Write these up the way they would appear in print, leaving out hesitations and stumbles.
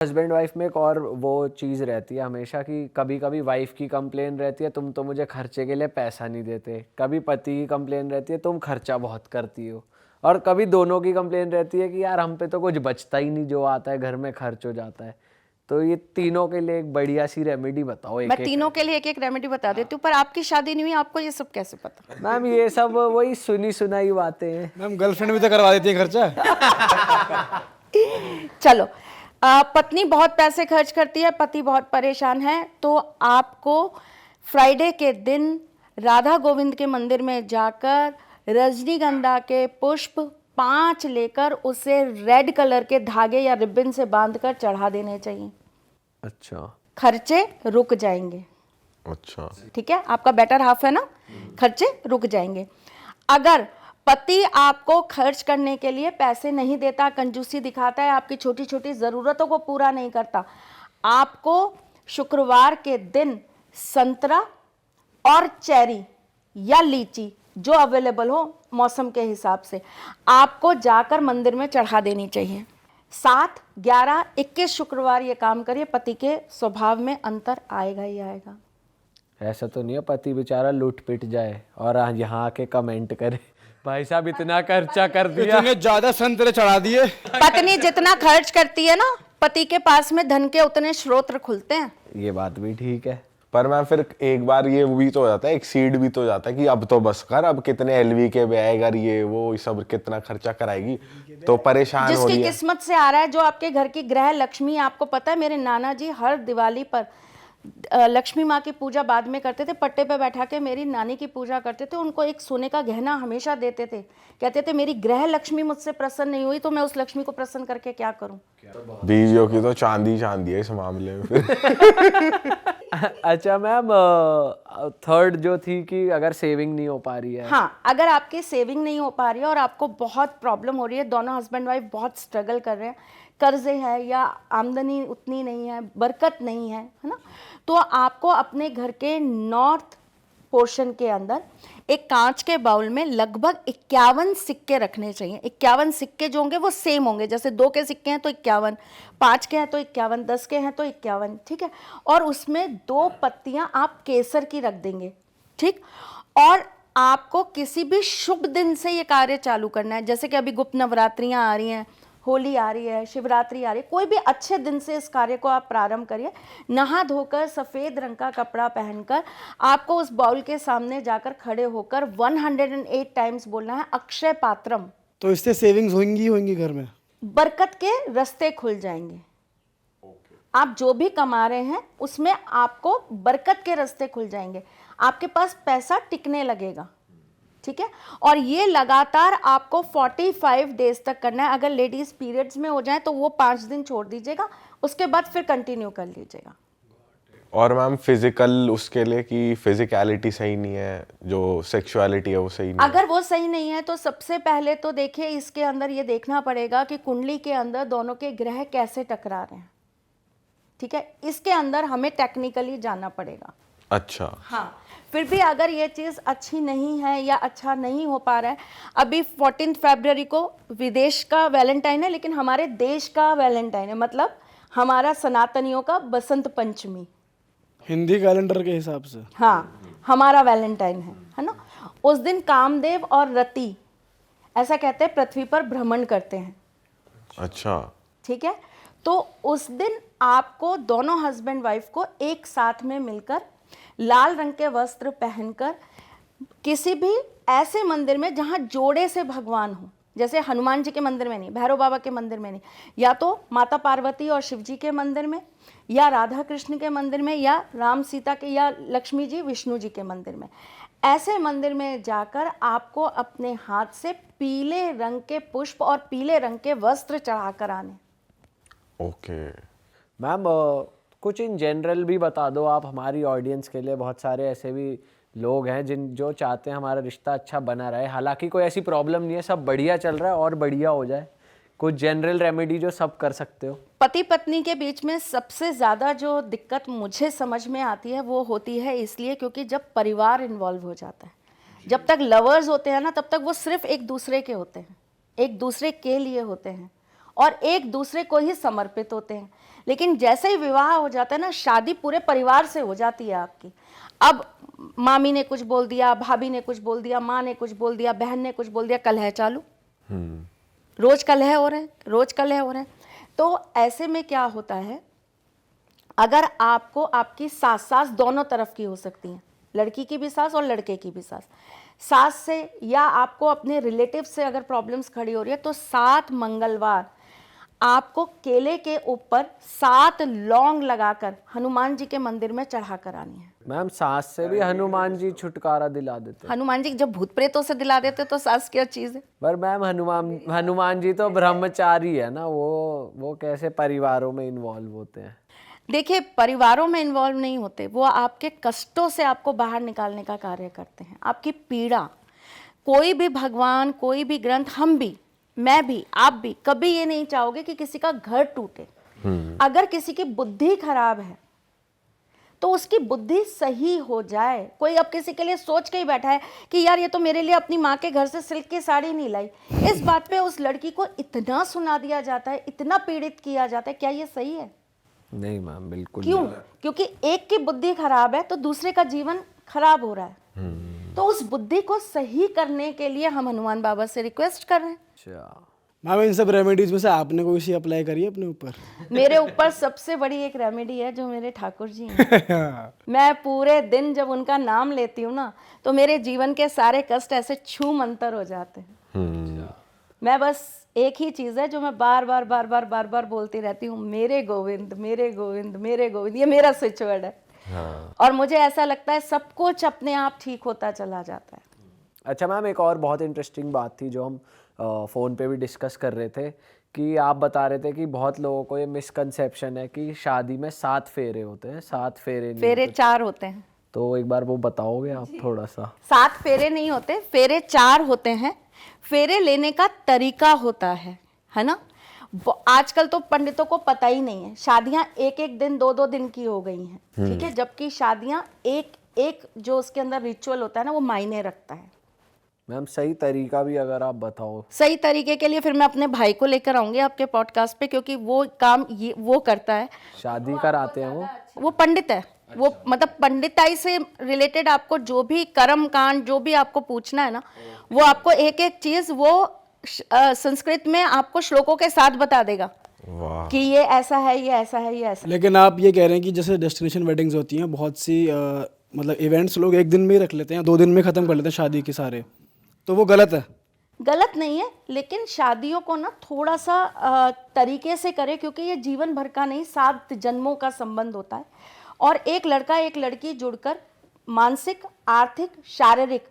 Husband wife में एक और वो चीज़ रहती है हमेशा कि कभी कभी वाइफ की कंप्लेन रहती है तुम तो मुझे खर्चे के लिए पैसा नहीं देते, कभी पति की कंप्लेन रहती है तुम खर्चा बहुत करती हो, और कभी दोनों की कंप्लेन रहती है कि यार हम पे तो कुछ बचता ही नहीं, जो आता है घर में खर्च हो जाता है। तो ये तीनों के लिए एक बढ़िया सी रेमेडी बताओ। मैं तीनों के लिए एक एक रेमेडी बता देती हूँ, पर आपकी शादी नहीं हुई, आपको ये सब कैसे पता? मैम ये सब वही सुनी सुनाई बातें हैं। मैम गर्लफ्रेंड भी तो करवा देती है खर्चा। चलो, पत्नी बहुत पैसे खर्च करती है, पति बहुत परेशान है, तो आपको फ्राइडे के दिन राधा गोविंद के मंदिर में जाकर रजनीगंधा के पुष्प 5 लेकर उसे रेड कलर के धागे या रिबन से बांधकर चढ़ा देने चाहिए। अच्छा, खर्चे रुक जाएंगे। अच्छा, ठीक है, आपका बेटर हाफ है ना, खर्चे रुक जाएंगे। अगर पति आपको खर्च करने के लिए पैसे नहीं देता, कंजूसी दिखाता है, आपकी छोटी छोटी ज़रूरतों को पूरा नहीं करता, आपको शुक्रवार के दिन संतरा और चेरी या लीची जो अवेलेबल हो मौसम के हिसाब से आपको जाकर मंदिर में चढ़ा देनी चाहिए। 7, 11, 21 शुक्रवार ये काम करिए, पति के स्वभाव में अंतर आएगा ही आएगा। ऐसा तो नहीं है पति बेचारा लूट पिट जाए और यहाँ आके कमेंट करे भाई साहब इतना खर्चा कर दिया, इतने ज्यादा संतरे चढ़ा दिए। पत्नी जितना खर्च करती है ना, पति के पास में धन के उतने स्रोत खुलते हैं। ये बात भी ठीक है। पर मैम फिर एक बार ये भी तो हो जाता है, एक सीड भी तो हो जाता है कि अब तो बस कर, अब कितने एलवी के बैग और ये वो सब कितना खर्चा कराएगी, तो परेशान हो जिसकी रही है। किस्मत से आ रहा है, जो आपके घर की ग्रह लक्ष्मी, आपको पता है मेरे नाना जी हर दिवाली पर लक्ष्मी माँ की पूजा बाद में करते थे, पट्टे पे बैठा के मेरी नानी की पूजा करते थे, उनको एक सोने का गहना हमेशा देते थे, कहते थे मेरी ग्रह लक्ष्मी मुझसे प्रसन्न नहीं हुई तो मैं उस लक्ष्मी को प्रसन्न करके क्या करूं। बीजियों की तो चांदी चांदी है इस मामले में फिर। अच्छा मैम, थर्ड जो थी कि अगर सेविंग नहीं हो पा रही है। हाँ, अगर आपकी सेविंग नहीं हो पा रही है और आपको बहुत प्रॉब्लम हो रही है, दोनों हस्बैंड वाइफ बहुत स्ट्रगल कर रहे हैं, कर्जे है या आमदनी उतनी नहीं है, बरकत नहीं है, है ना, तो आपको अपने घर के नॉर्थ पोर्शन के अंदर एक कांच के बाउल में लगभग 51 सिक्के रखने चाहिए। 51 सिक्के जो होंगे वो सेम होंगे, जैसे 2 के सिक्के हैं तो 51, 5 के हैं तो 51, 10 के हैं तो 51, ठीक है। और उसमें 2 पत्तियां आप केसर की रख देंगे, ठीक। और आपको किसी भी शुभ दिन से ये कार्य चालू करना है, जैसे कि अभी गुप्त नवरात्रियां आ रही हैं, होली आ रही है, शिवरात्रि आ रही है, कोई भी अच्छे दिन से इस कार्य को आप प्रारंभ करिए। नहा धोकर सफ़ेद रंग का कपड़ा पहनकर आपको उस बाउल के सामने जाकर खड़े होकर 108 टाइम्स बोलना है अक्षय पात्रम। तो इससे सेविंग्स होंगी घर में, बरकत के रास्ते खुल जाएंगे। आप जो भी कमा रहे हैं उसमें आपको बरकत के रास्ते खुल जाएंगे, आपके पास पैसा टिकने लगेगा, ठीक है। और ये लगातार आपको 45 डेज तक करना है। अगर लेडीज पीरियड्स में हो जाए तो वो 5 दिन छोड़ दीजिएगा, उसके बाद फिर कंटिन्यू कर लीजिएगा। और मैम फिजिकल उसके लिए कि फिजिकलिटी सही नहीं है, जो सेक्सुअलिटी है वो सही नहीं अगर वो सही नहीं है तो सबसे पहले तो देखिए इसके अंदर ये देखना पड़ेगा कि कुंडली के अंदर दोनों के ग्रह कैसे टकरा रहे हैं, ठीक है। इसके अंदर हमें टेक्निकली जानना पड़ेगा। अच्छा, हाँ, फिर भी अगर ये चीज़ अच्छी नहीं है या अच्छा नहीं हो पा रहा है, अभी 14 फरवरी को विदेश का वैलेंटाइन है लेकिन हमारे देश का वैलेंटाइन है, मतलब हमारा सनातनियों का बसंत पंचमी, हिंदी कैलेंडर के हिसाब से। हाँ, हमारा वैलेंटाइन है ना। उस दिन कामदेव और रति, ऐसा कहते हैं, पृथ्वी पर भ्रमण करते हैं। अच्छा, ठीक है, तो उस दिन आपको दोनों हस्बैंड वाइफ को एक साथ में मिलकर लाल रंग के वस्त्र पहनकर किसी भी ऐसे मंदिर में जहां जोड़े से भगवान हो, जैसे हनुमान जी के मंदिर में नहीं, भैरव बाबा के मंदिर में नहीं, या तो माता पार्वती और शिव जी के मंदिर में, या राधा कृष्ण के मंदिर में, या राम सीता के, या लक्ष्मी जी विष्णु जी के मंदिर में, ऐसे मंदिर में जाकर आपको अपने हाथ से पीले रंग के पुष्प और पीले रंग के वस्त्र चढ़ाकर आने। ओके मैम, कुछ इन जनरल भी बता दो आप हमारी ऑडियंस के लिए। बहुत सारे ऐसे भी लोग हैं जो चाहते हैं हमारा रिश्ता अच्छा बना रहे, हालांकि कोई ऐसी प्रॉब्लम नहीं है, सब बढ़िया चल रहा है और बढ़िया हो जाए। कुछ जनरल रेमेडी जो सब कर सकते हो। पति पत्नी के बीच में सबसे ज़्यादा जो दिक्कत मुझे समझ में आती है वो होती है इसलिए क्योंकि जब परिवार इन्वॉल्व हो जाता है, जब तक लवर्स होते हैं ना तब तक वो सिर्फ एक दूसरे के होते हैं, एक दूसरे के लिए होते हैं, और एक दूसरे को ही समर्पित होते हैं। लेकिन जैसे ही विवाह हो जाता है ना, शादी पूरे परिवार से हो जाती है आपकी। अब मामी ने कुछ बोल दिया, भाभी ने कुछ बोल दिया, माँ ने कुछ बोल दिया, बहन ने कुछ बोल दिया, कलह चालू, रोज कलह हो रहे हैं, रोज कलह हो रहे हैं। तो ऐसे में क्या होता है, अगर आपको आपकी सास दोनों तरफ की हो सकती हैं, लड़की की भी सास और लड़के की भी सास से, या आपको अपने रिलेटिव से अगर प्रॉब्लम्स खड़ी हो रही है, तो 7 मंगलवार आपको केले के ऊपर 7 लौंग लगाकर हनुमान जी के मंदिर में चढ़ा कर आनी है। मैम सास से भी हनुमान जी छुटकारा दिला देते हैं। हनुमान जी जब भूत प्रेतों से दिला देते तो सास क्या चीज है। पर मैम हनुमान जी तो ब्रह्मचारी है ना, वो कैसे परिवारों में इन्वॉल्व होते हैं? देखिए, परिवारों में इन्वॉल्व नहीं होते, वो आपके कष्टों से आपको बाहर निकालने का कार्य करते हैं, आपकी पीड़ा। कोई भी भगवान, कोई भी ग्रंथ, हम भी, मैं भी, आप भी कभी ये नहीं चाहोगे कि किसी का घर टूटे। अगर किसी की बुद्धि खराब है तो उसकी बुद्धि सही हो जाए। कोई अब किसी के लिए सोच के ही बैठा है कि यार ये तो मेरे लिए अपनी माँ के घर से सिल्क की साड़ी नहीं लाई, इस बात पे उस लड़की को इतना सुना दिया जाता है, इतना पीड़ित किया जाता है, क्या ये सही है? नहीं मैम, बिल्कुल क्यों? नहीं। क्योंकि एक की बुद्धि खराब है तो दूसरे का जीवन खराब हो रहा है। तो उस बुद्धि को सही करने के लिए हम हनुमान बाबा से रिक्वेस्ट कर रहे हैं। अच्छा मैम, इन सब रेमेडीज में से आपने कोई सी अप्लाई करी है अपने ऊपर? मेरे ऊपर सबसे बड़ी एक रेमेडी है जो मेरे ठाकुर जी हैं। मैं पूरे दिन जब उनका नाम लेती हूँ ना, तो मेरे जीवन के सारे कष्ट ऐसे छू मंतर हो जाते हैं। मैं बस एक ही चीज है जो मैं बार बार बोलती रहती हूँ, मेरे गोविंद, मेरे गोविंद, मेरे गोविंद। ये मेरा स्विच वर्ड है। और मुझे ऐसा लगता है सब कुछ अपने आप ठीक होता चला जाता है। अच्छा मैम, एक और बहुत इंटरेस्टिंग बात थी जो हम फ़ोन पे भी डिस्कस कर रहे थे, कि आप बता रहे थे कि बहुत लोगों को ये मिसकंसेप्शन है कि शादी में 7 फेरे होते हैं। 7 फेरे नहीं फेरे होते। 4 होते हैं। तो एक बार वो बताओगे आप थोड़ा सा? 7 फेरे नहीं होते, फेरे 4 होते हैं। फेरे लेने का तरीका होता है ना। आजकल तो पंडितों को पता ही नहीं है, शादियां एक दिन 2 दिन की हो गई हैं, ठीक है। जबकि शादियां एक जो उसके अंदर रिचुअल होता है ना, वो मायने रखता है। मैम सही तरीका भी अगर आप बताओ। सही तरीके के लिए फिर मैं अपने भाई को लेकर आऊंगी आपके पॉडकास्ट पे, क्योंकि वो काम वो करता है। शादी कराते हैं वो पंडित है, वो मतलब पंडिताई से रिलेटेड आपको जो भी कर्म कांड जो भी आपको पूछना है ना, वो आपको एक एक चीज वो संस्कृत में आपको श्लोकों के साथ बता देगा कि ये ऐसा है, ये ऐसा है, ये ऐसा। लेकिन आप ये कह रहे हैं कि जैसे डेस्टिनेशन वेडिंग्स होती हैं, बहुत सी मतलब इवेंट्स लोग एक दिन में ही रख लेते हैं, 2 दिन में ख़त्म कर लेते हैं शादी के सारे, तो वो गलत है? गलत नहीं है, लेकिन शादियों को ना थोड़ा सा तरीके से करें, क्योंकि ये जीवन भर का नहीं, 7 जन्मों का संबंध होता है। और एक लड़का एक लड़की जुड़कर मानसिक, आर्थिक, शारीरिक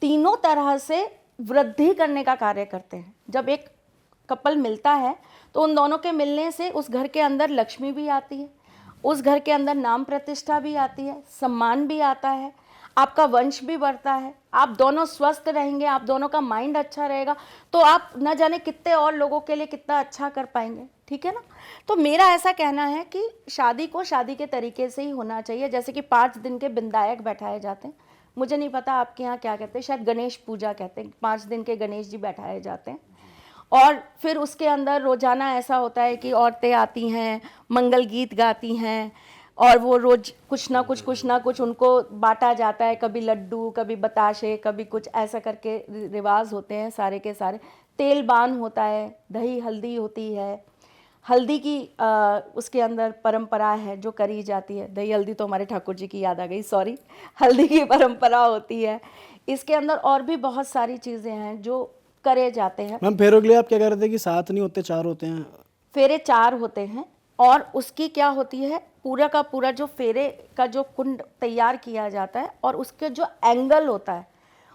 तीनों तरह से वृद्धि करने का कार्य करते हैं। जब एक कपल मिलता है तो उन दोनों के मिलने से उस घर के अंदर लक्ष्मी भी आती है, उस घर के अंदर नाम प्रतिष्ठा भी आती है, सम्मान भी आता है, आपका वंश भी बढ़ता है। आप दोनों स्वस्थ रहेंगे, आप दोनों का माइंड अच्छा रहेगा, तो आप न जाने कितने और लोगों के लिए कितना अच्छा कर पाएंगे, ठीक है ना। तो मेरा ऐसा कहना है कि शादी को शादी के तरीके से ही होना चाहिए। जैसे कि 5 दिन के बिंदायक बैठाए जाते हैं, मुझे नहीं पता आपके यहाँ क्या कहते हैं, शायद गणेश पूजा कहते हैं, 5 दिन के गणेश जी बैठाए जाते हैं। और फिर उसके अंदर रोज़ाना ऐसा होता है कि औरतें आती हैं, मंगल गीत गाती हैं, और वो रोज कुछ ना कुछ उनको बांटा जाता है, कभी लड्डू, कभी बताशे, कभी कुछ, ऐसा करके रिवाज होते हैं सारे के सारे। तेल बान होता है, दही हल्दी होती है, हल्दी की उसके अंदर परंपरा है जो करी जाती है। दही हल्दी तो हमारे ठाकुर जी की याद आ गई, सॉरी, हल्दी की परंपरा होती है। इसके अंदर और भी बहुत सारी चीज़ें हैं जो करे जाते हैं। मैम फेरों के लिए आप क्या कह रहे थे कि 7 नहीं होते, 4 होते हैं? फेरे 4 होते हैं, और उसकी क्या होती है, पूरा का पूरा जो फेरे का जो कुंड तैयार किया जाता है और उसके जो एंगल होता है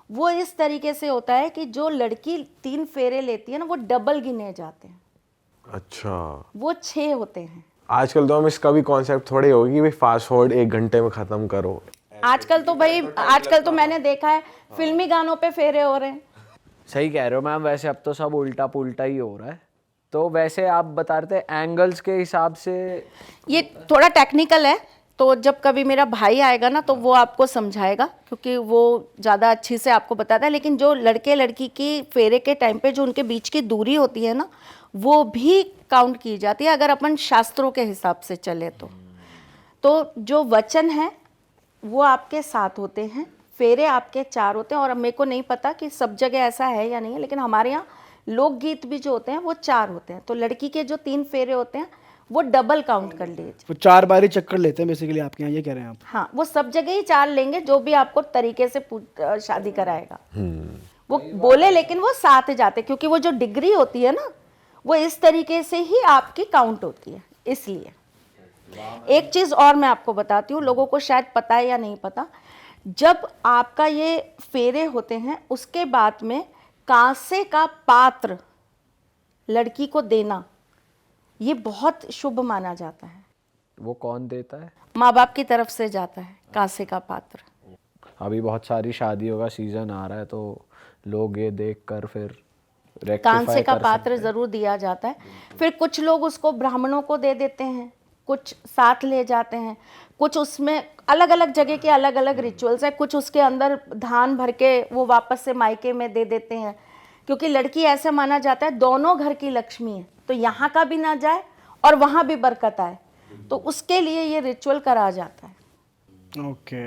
वो इस तरीके से होता है कि जो लड़की 3 फेरे लेती है ना, वो डबल गिने जाते हैं। अच्छा, वो 6 होते हैं। आजकल तो हम इसका भी कॉन्सेप्ट थोड़े होगी कि भाई फास्ट फॉरवर्ड 1 घंटे में खत्म करो। आजकल तो मैंने देखा है फिल्मी गानों पे फेरे हो रहे हैं। सही कह रहे हो मैम, वैसे अब तो सब उल्टा पुल्टा ही हो रहा है। तो वैसे आप बता रहे थे एंगल्स के हिसाब से, ये थोड़ा टेक्निकल है, तो जब कभी मेरा भाई आएगा ना तो वो आपको समझाएगा, क्योंकि वो ज़्यादा अच्छी से आपको बताता है। लेकिन जो लड़के लड़की की फेरे के टाइम पे जो उनके बीच की दूरी होती है ना, वो भी काउंट की जाती है अगर अपन शास्त्रों के हिसाब से चले तो जो वचन है वो आपके 7 होते हैं, फेरे आपके 4 होते हैं। और अब मेरे को नहीं पता कि सब जगह ऐसा है या नहीं है, लेकिन हमारे यहाँ लोकगीत भी जो होते हैं वो 4 होते हैं। तो लड़की के जो 3 फेरे होते हैं वो डबल काउंट कर लीजिए। वो 4 बारी चक्कर लेते हैं बेसिकली आपके यहाँ, ये कह रहे हैं आप? हाँ, वो सब जगह ही 4 लेंगे जो भी आपको तरीके से शादी कराएगा। वो बोले लेकिन वो 7 जाते, क्योंकि वो जो डिग्री होती है ना वो इस तरीके से ही आपकी काउंट होती है। इसलिए एक चीज और मैं आपको बताती हूँ, लोगों को शायद पता है या नहीं पता, जब आपका ये फेरे होते हैं उसके बाद में कांसे का पात्र लड़की को देना ये बहुत शुभ माना जाता है। वो कौन देता है? माँ बाप की तरफ से जाता है कांसे का पात्र। अभी बहुत सारी शादियों का सीजन आ रहा है तो लोग ये देखकर फिर कांसे का पात्र जरूर दिया जाता है। फिर कुछ लोग उसको ब्राह्मणों को दे देते हैं, कुछ साथ ले जाते हैं, कुछ उसमें अलग अलग जगह के अलग अलग रिचुअल्स है, कुछ उसके अंदर धान भर के वो वापस से मायके में दे देते हैं, क्योंकि लड़की ऐसा माना जाता है दोनों घर की लक्ष्मी है, तो यहाँ का भी ना जाए और वहाँ भी बरकत आए, तो उसके लिए ये रिचुअल करा जाता है। ओके।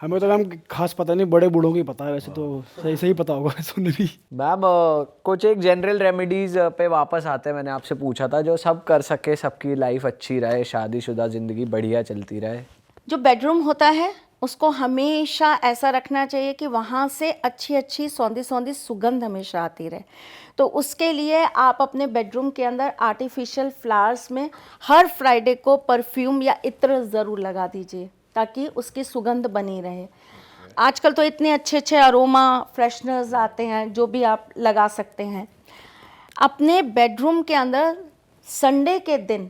हमें तो मैम खास पता नहीं, बड़े बूढ़ों की पता है, वैसे तो सही सही पता होगा सुनने भी। मैम कुछ एक जनरल रेमेडीज पे वापस आते हैं, मैंने आपसे पूछा था जो सब कर सके, सबकी लाइफ अच्छी रहे, शादीशुदा जिंदगी बढ़िया चलती रहे। जो बेडरूम होता है उसको हमेशा ऐसा रखना चाहिए कि वहाँ से अच्छी अच्छी सौंधी सौंधी सुगंध हमेशा आती रहे। तो उसके लिए आप अपने बेडरूम के अंदर आर्टिफिशियल फ्लावर्स में हर फ्राइडे को परफ्यूम या इत्र ज़रूर लगा दीजिए ताकि उसकी सुगंध बनी रहे। आजकल तो इतने अच्छे अच्छे अरोमा फ्रेशनर्स आते हैं जो भी आप लगा सकते हैं। अपने बेडरूम के अंदर संडे के दिन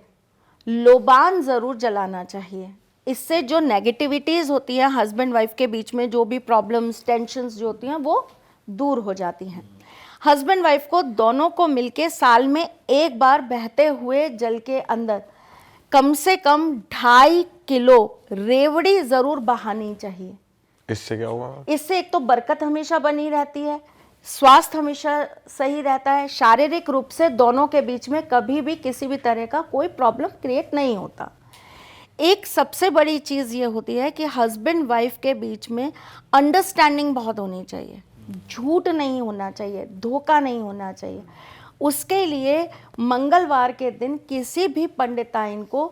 लोबान ज़रूर जलाना चाहिए। इससे जो नेगेटिविटीज़ होती है हस्बैंड वाइफ के बीच में, जो भी प्रॉब्लम्स टेंशन्स जो होती हैं वो दूर हो जाती हैं। हस्बैंड वाइफ को दोनों को मिलके साल में एक बार बहते हुए जल के अंदर कम से कम 2.5 किलो रेवड़ी ज़रूर बहानी चाहिए। इससे क्या हुआ? इससे एक तो बरकत हमेशा बनी रहती है, स्वास्थ्य हमेशा सही रहता है, शारीरिक रूप से दोनों के बीच में कभी भी किसी भी तरह का कोई प्रॉब्लम क्रिएट नहीं होता। एक सबसे बड़ी चीज़ ये होती है कि हस्बैंड वाइफ के बीच में अंडरस्टैंडिंग बहुत होनी चाहिए, झूठ नहीं होना चाहिए, धोखा नहीं होना चाहिए। उसके लिए मंगलवार के दिन किसी भी पंडिताइन को,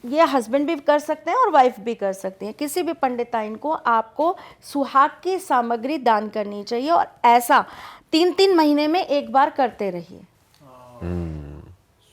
ये हस्बैंड भी कर सकते हैं और वाइफ भी कर सकते हैं, किसी भी पंडिताइन को आपको सुहाग की सामग्री दान करनी चाहिए और ऐसा 3-3 महीने में एक बार करते रहिए।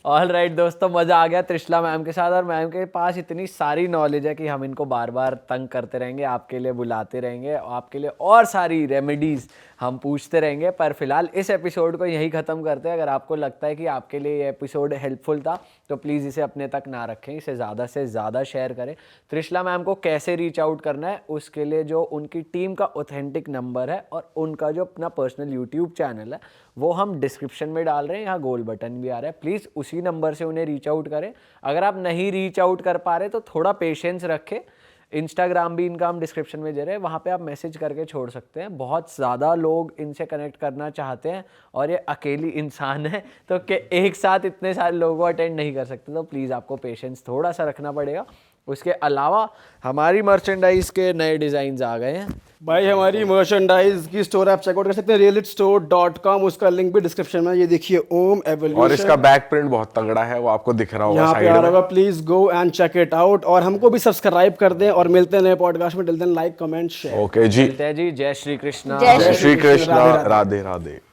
ऑल राइट दोस्तों, मज़ा आ गया त्रिशला मैम के साथ, और मैम के पास इतनी सारी नॉलेज है कि हम इनको बार बार तंग करते रहेंगे, आपके लिए बुलाते रहेंगे, आपके लिए और सारी रेमेडीज़ हम पूछते रहेंगे। पर फिलहाल इस एपिसोड को यहीं ख़त्म करते हैं। अगर आपको लगता है कि आपके लिए ये एपिसोड हेल्पफुल था तो प्लीज़ इसे अपने तक ना रखें, इसे ज़्यादा से ज़्यादा शेयर करें। त्रिशला मैम को कैसे रीच आउट करना है उसके लिए जो उनकी टीम का ऑथेंटिक नंबर है और उनका जो अपना पर्सनल यूट्यूब चैनल है वो हम डिस्क्रिप्शन में डाल रहे हैं, यहाँ गोल बटन भी आ रहा है, प्लीज़ उसी नंबर से उन्हें रीच आउट करें। अगर आप नहीं रीच आउट कर पा रहे तो थोड़ा पेशेंस रखें। इंस्टाग्राम भी इनका हम डिस्क्रिप्शन में दे रहे हैं, वहाँ पे आप मैसेज करके छोड़ सकते हैं। बहुत ज़्यादा लोग इनसे कनेक्ट करना चाहते हैं और ये अकेली इंसान है तो कि एक साथ इतने सारे लोगों को अटेंड नहीं कर सकते, तो प्लीज़ आपको पेशेंस थोड़ा सा रखना पड़ेगा। उसके अलावा हमारी मर्चेंडाइज के नए डिज़ाइंस आ गए हैं भाई, हमारी मर्चेंडाइज की स्टोर आप चेकआउट कर सकते हैं realitstore.com, उसका लिंक भी डिस्क्रिप्शन में। ये देखिए ओम एवोल्यूशन, और इसका बैक प्रिंट बहुत तगड़ा है, वो आपको दिख रहा होगा यहाँ पे आ साइड रहा में। होगा, please go and check it out. और हमको भी सब्सक्राइब कर दें और मिलते हैं नए पॉडकास्ट में। Till then like comment share. Okay जी, मिलते हैं जी। जय श्री कृष्णा। जय जय श्री कृष्ण, राधे राधे।